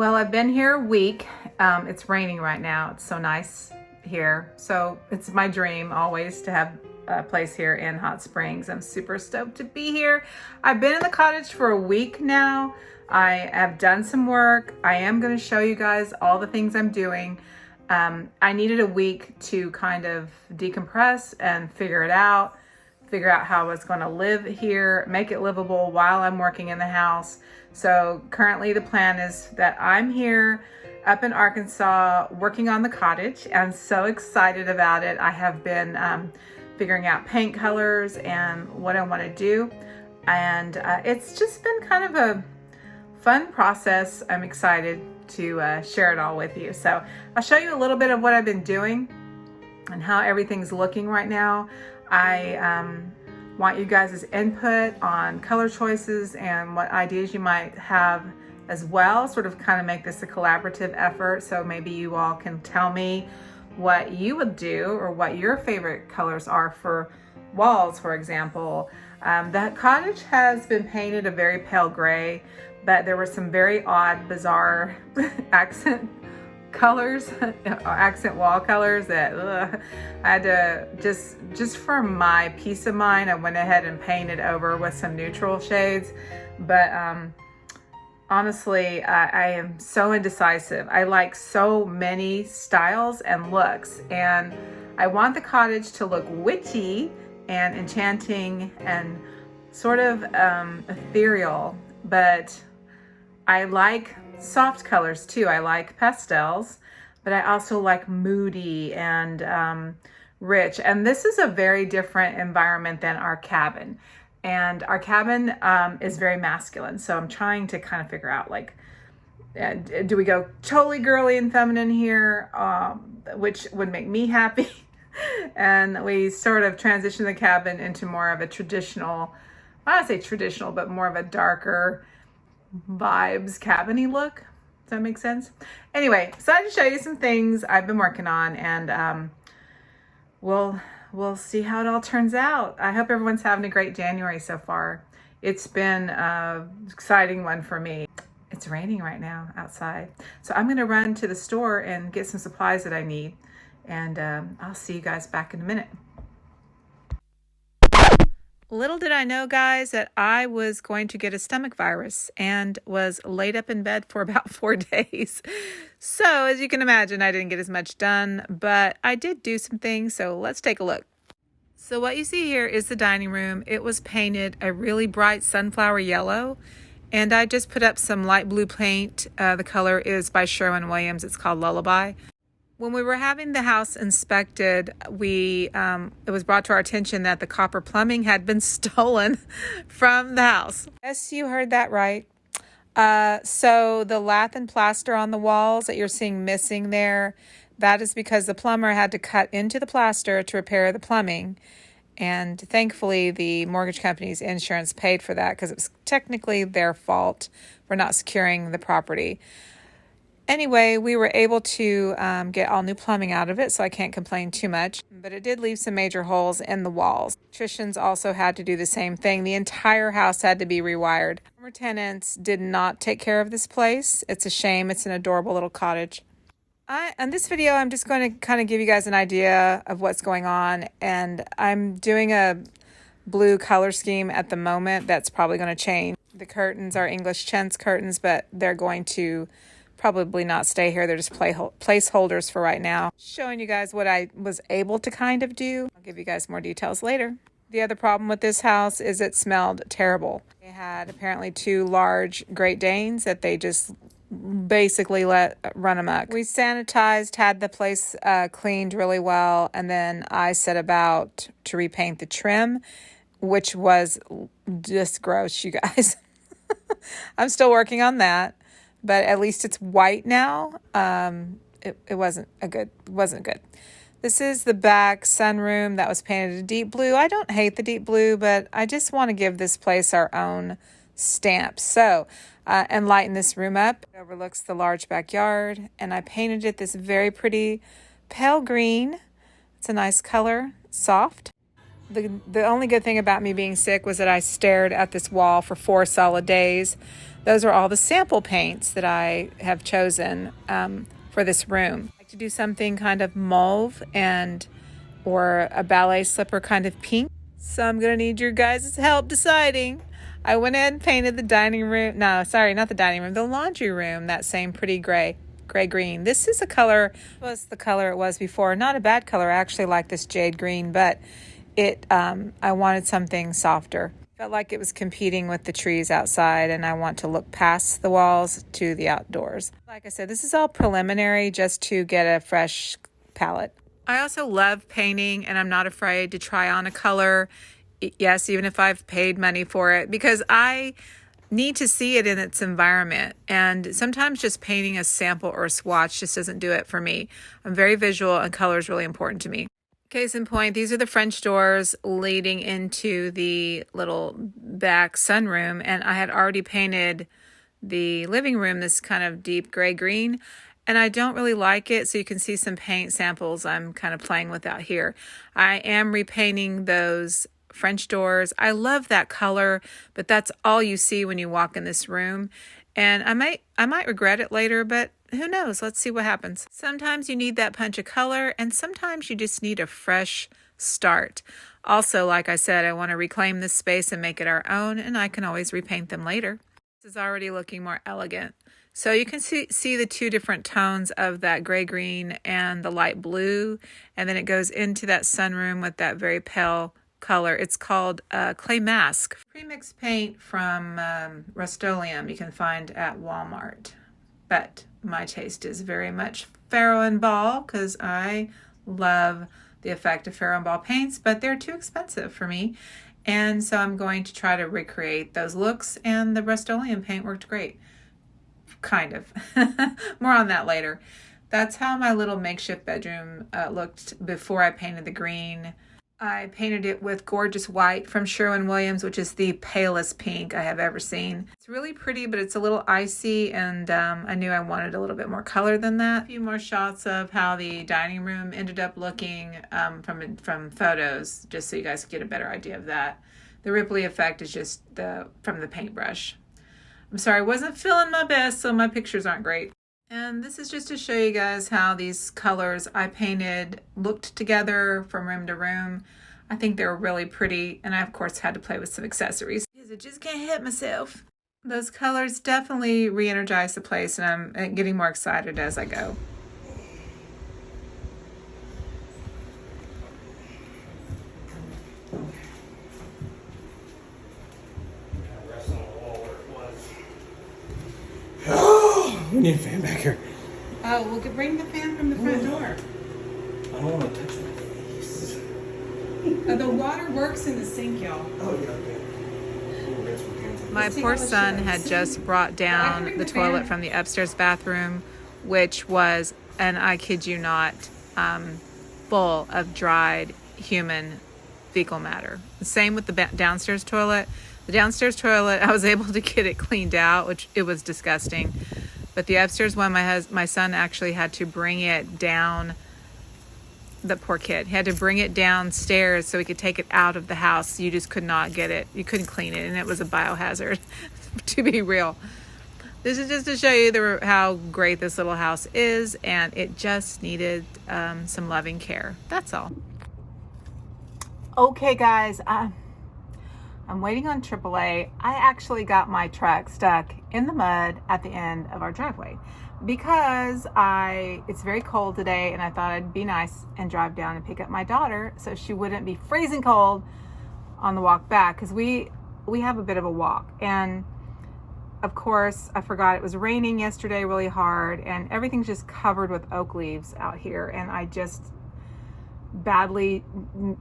Well, I've been here a week. It's raining right now. It's so nice here. So it's my dream always to have a place here in Hot Springs. I'm super stoked to be here. I've been in the cottage for a week now. I have done some work. I am going to show you guys all the things I'm doing. I needed a week to kind of decompress and figure out how I was going to live here, make it livable while I'm working in the house. So currently the plan is that I'm here up in Arkansas working on the cottage. I'm so excited about it. I have been figuring out paint colors and what I want to do. And it's just been kind of a fun process. I'm excited to share it all with you. So I'll show you a little bit of what I've been doing and how everything's looking right now. I want you guys' input on color choices and what ideas you might have as well, sort of kind of make this a collaborative effort. So maybe you all can tell me what you would do or what your favorite colors are for walls, for example. That cottage has been painted a very pale gray, but there were some very odd, bizarre accent colors, accent wall colors that I had to just for my peace of mind, I went ahead and painted over with some neutral shades. But honestly, I am so indecisive. I like so many styles and looks, and I want the cottage to look witchy and enchanting and sort of ethereal, but I like soft colors too. I like pastels, but I also like moody and rich. And this is a very different environment than our cabin. And our cabin is very masculine. So I'm trying to kind of figure out, like, do we go totally girly and feminine here, which would make me happy? And we sort of transition the cabin into more of a traditional, I don't say traditional, but more of a darker vibes cabin-y look. Does that make sense? Anyway, so I just show you some things I've been working on, and we'll see how it all turns out. I hope everyone's having a great January so far. It's been an exciting one for me. It's raining right now outside, so I'm gonna run to the store and get some supplies that I need, and I'll see you guys back in a minute. Little did I know, guys, that I was going to get a stomach virus and was laid up in bed for about 4 days. So as you can imagine, I didn't get as much done, but I did do some things. So let's take a look. So what you see here is the dining room. It was painted a really bright sunflower yellow, and I just put up some light blue paint. The color is by Sherwin-Williams. It's called Lullaby. When we were having the house inspected, it was brought to our attention that the copper plumbing had been stolen from the house. Yes, you heard that right. So the lath and plaster on the walls that you're seeing missing there, that is because the plumber had to cut into the plaster to repair the plumbing. And thankfully, the mortgage company's insurance paid for that because it was technically their fault for not securing the property. Anyway, we were able to get all new plumbing out of it, so I can't complain too much. But it did leave some major holes in the walls. Electricians also had to do the same thing. The entire house had to be rewired. Former tenants did not take care of this place. It's a shame. It's an adorable little cottage. In this video, I'm just going to kind of give you guys an idea of what's going on. And I'm doing a blue color scheme at the moment. That's probably going to change. The curtains are English chintz curtains, but they're going to probably not stay here. They're just placeholders for right now. Showing you guys what I was able to kind of do. I'll give you guys more details later. The other problem with this house is it smelled terrible. They had apparently 2 large Great Danes that they just basically let run amok. We sanitized, had the place cleaned really well, and then I set about to repaint the trim, which was just gross, you guys. I'm still working on that. But at least it's white now. It wasn't good. This is the back sunroom that was painted a deep blue. I don't hate the deep blue, but I just want to give this place our own stamp. So, and lighten this room up. It overlooks the large backyard, and I painted it this very pretty pale green. It's a nice color, soft. The only good thing about me being sick was that I stared at this wall for 4 solid days. those are all the sample paints that I have chosen for this room. I like to do something kind of mauve or a ballet slipper kind of pink. So I'm going to need your guys' help deciding. I went ahead and painted the dining room. No, sorry, not the dining room. The laundry room, that same pretty gray-green. This is a color, was the color it was before. Not a bad color. I actually like this jade green, but I wanted something softer. Felt like it was competing with the trees outside, and I want to look past the walls to the outdoors. Like I said, this is all preliminary just to get a fresh palette. I also love painting, and I'm not afraid to try on a color. Yes, even if I've paid money for it, because I need to see it in its environment. And sometimes just painting a sample or a swatch just doesn't do it for me. I'm very visual, and color is really important to me. Case in point, these are the French doors leading into the little back sunroom, and I had already painted the living room this kind of deep gray-green, and I don't really like it, so you can see some paint samples I'm kind of playing with out here. I am repainting those French doors. I love that color, but that's all you see when you walk in this room, and I might regret it later, but who knows? Let's see what happens. Sometimes you need that punch of color, and sometimes you just need a fresh start. Also, like I said, I want to reclaim this space and make it our own, and I can always repaint them later. This is already looking more elegant. So you can see the two different tones of that gray-green and the light blue, and then it goes into that sunroom with that very pale color. It's called Clay Mask. Premixed paint from Rust-Oleum you can find at Walmart. But my taste is very much Faro and Ball because I love the effect of Faro and Ball paints, but they're too expensive for me. And so I'm going to try to recreate those looks, and the Rust-Oleum paint worked great. Kind of. More on that later. That's how my little makeshift bedroom looked before I painted the green. I painted it with gorgeous white from Sherwin-Williams, which is the palest pink I have ever seen. It's really pretty, but it's a little icy, and I knew I wanted a little bit more color than that. A few more shots of how the dining room ended up looking from photos, just so you guys get a better idea of that. The ripply effect is just from the paintbrush. I'm sorry, I wasn't feeling my best, so my pictures aren't great. And this is just to show you guys how these colors I painted looked together from room to room. I think they were really pretty, and I of course had to play with some accessories because I just can't hit myself. Those colors definitely re-energize the place, and I'm getting more excited as I go. We need a fan back here. Oh, we'll bring the fan from the front door. I don't want to touch my face. The water works in the sink, y'all. Oh, yeah, okay. My poor son had just brought down the toilet from the upstairs bathroom, which was, and I kid you not, full of dried human fecal matter. The same with the downstairs toilet. The downstairs toilet, I was able to get it cleaned out, which it was disgusting. But the upstairs one, my son actually had to bring it down. The poor kid. He had to bring it downstairs so he could take it out of the house. You just could not get it. You couldn't clean it, and it was a biohazard, to be real. This is just to show you how great this little house is, and it just needed some loving care. That's all. Okay, guys. I'm waiting on AAA. I actually got my truck stuck in the mud at the end of our driveway because it's very cold today, and I thought I'd be nice and drive down and pick up my daughter so she wouldn't be freezing cold on the walk back, because we have a bit of a walk. And of course, I forgot it was raining yesterday really hard, and everything's just covered with oak leaves out here, and I just badly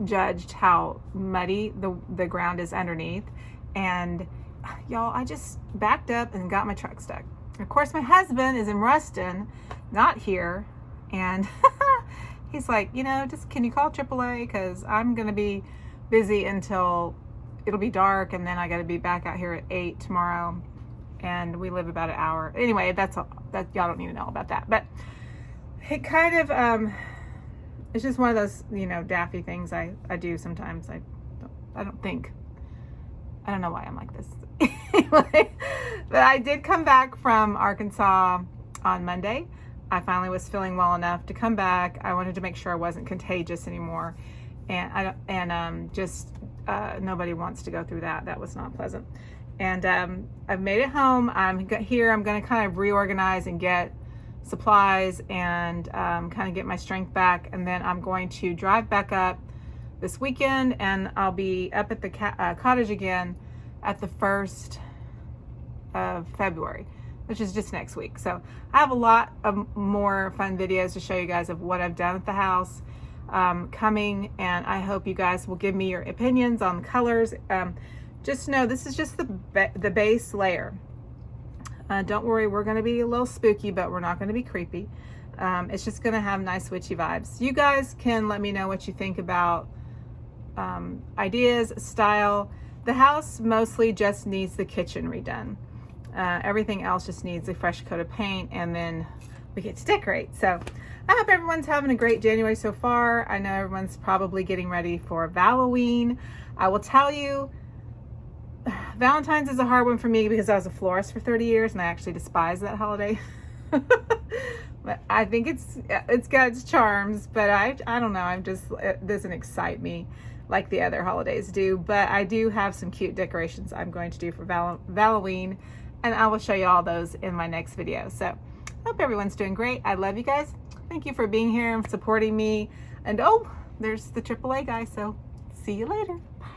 judged how muddy the ground is underneath. And y'all, I just backed up and got my truck stuck. Of course, my husband is in Ruston, not here, and he's like, just can you call AAA, because I'm gonna be busy until it'll be dark, and then I got to be back out here at 8 tomorrow, and we live about an hour. Anyway, that's all. That y'all don't need to know about that, but it kind of it's just one of those, daffy things I do sometimes. I don't think I don't know why I'm like this. Anyway, but I did come back from Arkansas on Monday. I finally was feeling well enough to come back. I wanted to make sure I wasn't contagious anymore, and nobody wants to go through that. That was not pleasant. And I've made it home. I'm here. I'm going to kind of reorganize and get supplies and kind of get my strength back, and then I'm going to drive back up this weekend, and I'll be up at the cottage again at the 1st of February, which is just next week. So I have a lot of more fun videos to show you guys of what I've done at the house coming, and I hope you guys will give me your opinions on the colors. Just know this is just the base layer. Don't worry, we're going to be a little spooky, but we're not going to be creepy. It's just going to have nice witchy vibes. You guys can let me know what you think about ideas, style. The house mostly just needs the kitchen redone. Everything else just needs a fresh coat of paint, and then we get to decorate. So I hope everyone's having a great January so far. I know everyone's probably getting ready for Halloween. I will tell you, Valentine's is a hard one for me because I was a florist for 30 years and I actually despise that holiday. But I think it's got its charms, but I don't know, it doesn't excite me like the other holidays do. But I do have some cute decorations I'm going to do for Halloween, and I will show you all those in my next video. So I hope everyone's doing great. I love you guys. Thank you for being here and supporting me. And oh, there's the AAA guy, so see you later. Bye.